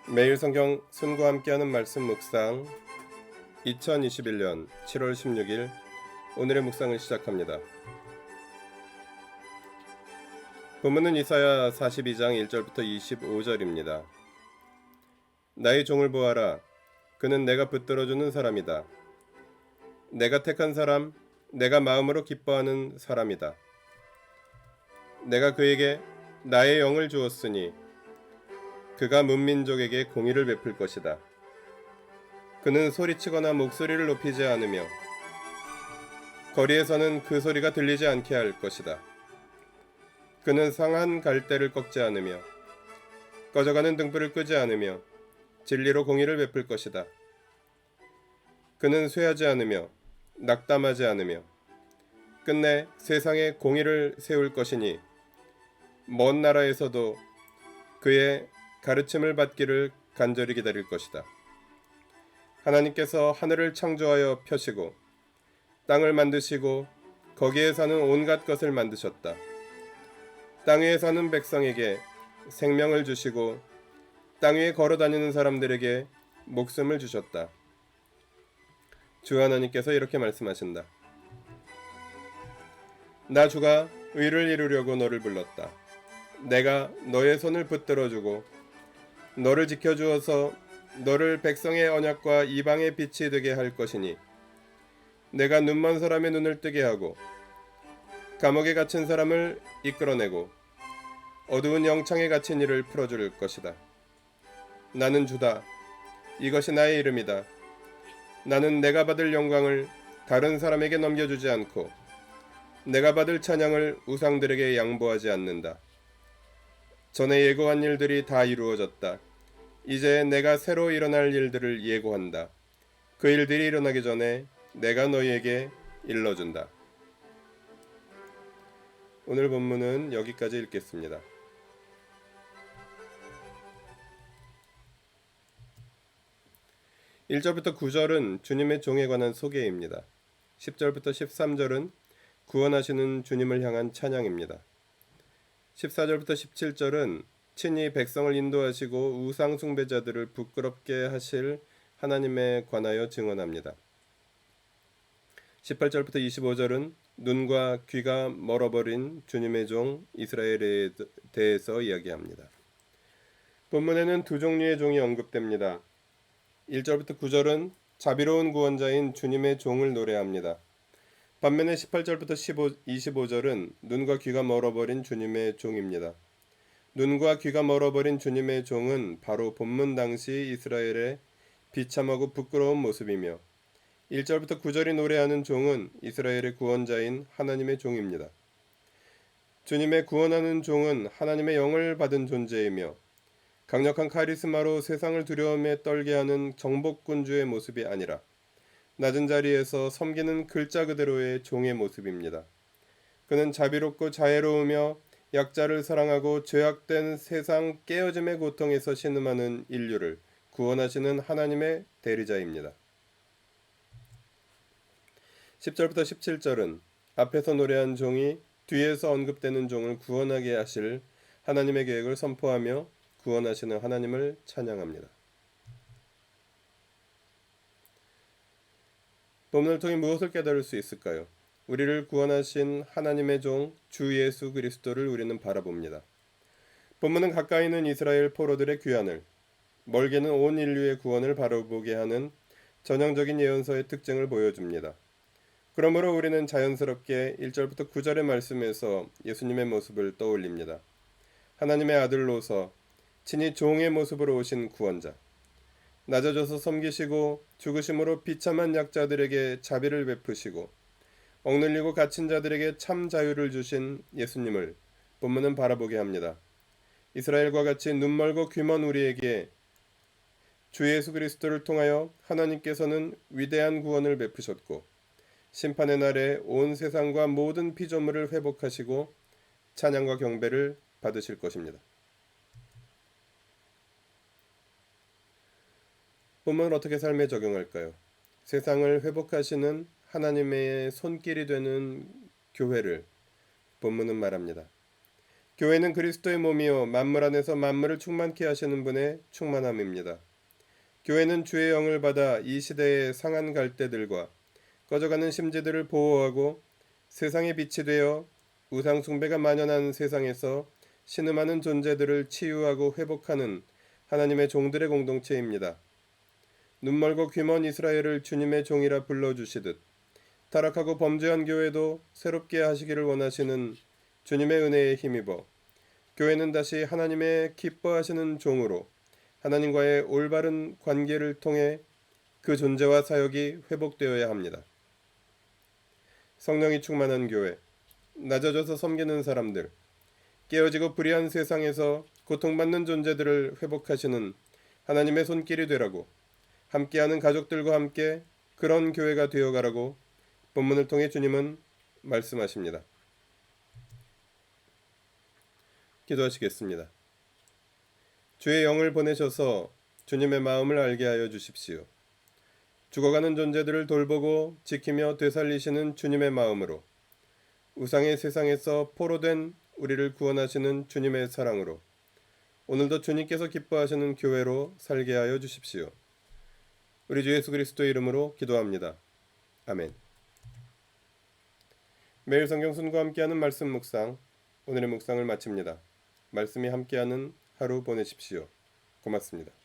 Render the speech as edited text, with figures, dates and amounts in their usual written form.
매일 성경 순과 함께하는 말씀 묵상 2021년 7월 16일 오늘의 묵상을 시작합니다. 본문은 이사야 42장 1절부터 25절입니다. 나의 종을 보아라. 그는 내가 붙들어주는 사람이다. 내가 택한 사람, 내가 마음으로 기뻐하는 사람이다. 내가 그에게 나의 영을 주었으니 그가 문민족에게 공의를 베풀 것이다. 그는 소리치거나 목소리를 높이지 않으며 거리에서는 그 소리가 들리지 않게 할 것이다. 그는 상한 갈대를 꺾지 않으며 꺼져가는 등불을 끄지 않으며 진리로 공의를 베풀 것이다. 그는 쇠하지 않으며 낙담하지 않으며 끝내 세상에 공의를 세울 것이니 먼 나라에서도 그의 가르침을 받기를 간절히 기다릴 것이다. 하나님께서 하늘을 창조하여 펴시고 땅을 만드시고 거기에 사는 온갖 것을 만드셨다. 땅 위에 사는 백성에게 생명을 주시고 땅 위에 걸어다니는 사람들에게 목숨을 주셨다. 주 하나님께서 이렇게 말씀하신다. 나 주가 의를 이루려고 너를 불렀다. 내가 너의 손을 붙들어주고 너를 지켜주어서 너를 백성의 언약과 이방의 빛이 되게 할 것이니 내가 눈먼 사람의 눈을 뜨게 하고 감옥에 갇힌 사람을 이끌어내고 어두운 영창에 갇힌 이를 풀어줄 것이다. 나는 주다. 이것이 나의 이름이다. 나는 내가 받을 영광을 다른 사람에게 넘겨주지 않고 내가 받을 찬양을 우상들에게 양보하지 않는다. 전에 예고한 일들이 다 이루어졌다. 이제 내가 새로 일어날 일들을 예고한다. 그 일들이 일어나기 전에 내가 너희에게 일러준다. 오늘 본문은 여기까지 읽겠습니다. (1절부터) (9절은) 주님의 종에 관한 소개입니다. (10절부터) (13절은) 구원하시는 주님을 향한 찬양입니다. (14절부터) (17절은) 친히 백성을 인도하시고 우상 숭배자들을 부끄럽게 하실 하나님에 관하여 증언합니다. (18절부터) (25절은) 눈과 귀가 멀어버린 주님의 종 이스라엘에 대해서 이야기합니다. 본문에는 두 종류의 종이 언급됩니다. 1절부터 9절은 자비로운 구원자인 주님의 종을 노래합니다. 반면에 18절부터 25절은 눈과 귀가 멀어버린 주님의 종입니다. 눈과 귀가 멀어버린 주님의 종은 바로 본문 당시 이스라엘의 비참하고 부끄러운 모습이며 1절부터 9절이 노래하는 종은 이스라엘의 구원자인 하나님의 종입니다. 주님의 구원하는 종은 하나님의 영을 받은 존재이며 강력한 카리스마로 세상을 두려움에 떨게 하는 정복군주의 모습이 아니라 낮은 자리에서 섬기는 글자 그대로의 종의 모습입니다. 그는 자비롭고 자애로우며 약자를 사랑하고 죄악된 세상 깨어짐의 고통에서 신음하는 인류를 구원하시는 하나님의 대리자입니다. 10절부터 17절은 앞에서 노래한 종이 뒤에서 언급되는 종을 구원하게 하실 하나님의 계획을 선포하며 구원하시는 하나님을 찬양합니다. 본문을 통해 무엇을 깨달을 수 있을까요? 우리를 구원하신 하나님의 종 주 예수 그리스도를 우리는 바라봅니다. 본문은 가까이 있는 이스라엘 포로들의 귀환을, 멀게는 온 인류의 구원을 바라보게 하는 전형적인 예언서의 특징을 보여줍니다. 그러므로 우리는 자연스럽게 1절부터 9절의 말씀에서 예수님의 모습을 떠올립니다. 하나님의 아들로서 친히 종의 모습으로 오신 구원자, 낮아져서 섬기시고 죽으심으로 비참한 약자들에게 자비를 베푸시고 억눌리고 갇힌 자들에게 참 자유를 주신 예수님을 본문은 바라보게 합니다. 이스라엘과 같이 눈멀고 귀먼 우리에게 주 예수 그리스도를 통하여 하나님께서는 위대한 구원을 베푸셨고 심판의 날에 온 세상과 모든 피조물을 회복하시고 찬양과 경배를 받으실 것입니다. 본문을 어떻게 삶에 적용할까요? 세상을 회복하시는 하나님의 손길이 되는 교회를 본문은 말합니다. 교회는 그리스도의 몸이요 만물 안에서 만물을 충만케 하시는 분의 충만함입니다. 교회는 주의 영을 받아 이 시대의 상한 갈대들과 꺼져가는 심지들을 보호하고 세상의 빛이 되어 우상 숭배가 만연한 세상에서 신음하는 존재들을 치유하고 회복하는 하나님의 종들의 공동체입니다. 눈멀고 귀먼 이스라엘을 주님의 종이라 불러주시듯 타락하고 범죄한 교회도 새롭게 하시기를 원하시는 주님의 은혜에 힘입어 교회는 다시 하나님의 기뻐하시는 종으로 하나님과의 올바른 관계를 통해 그 존재와 사역이 회복되어야 합니다. 성령이 충만한 교회, 낮아져서 섬기는 사람들, 깨어지고 불의한 세상에서 고통받는 존재들을 회복하시는 하나님의 손길이 되라고 함께하는 가족들과 함께 그런 교회가 되어가라고 본문을 통해 주님은 말씀하십니다. 기도하시겠습니다. 주의 영을 보내셔서 주님의 마음을 알게 하여 주십시오. 죽어가는 존재들을 돌보고 지키며 되살리시는 주님의 마음으로 우상의 세상에서 포로된 우리를 구원하시는 주님의 사랑으로 오늘도 주님께서 기뻐하시는 교회로 살게 하여 주십시오. 우리 주 예수 그리스도의 이름으로 기도합니다. 아멘. 매일 성경순과 함께하는 말씀 묵상, 오늘의 묵상을 마칩니다. 말씀이 함께하는 하루 보내십시오. 고맙습니다.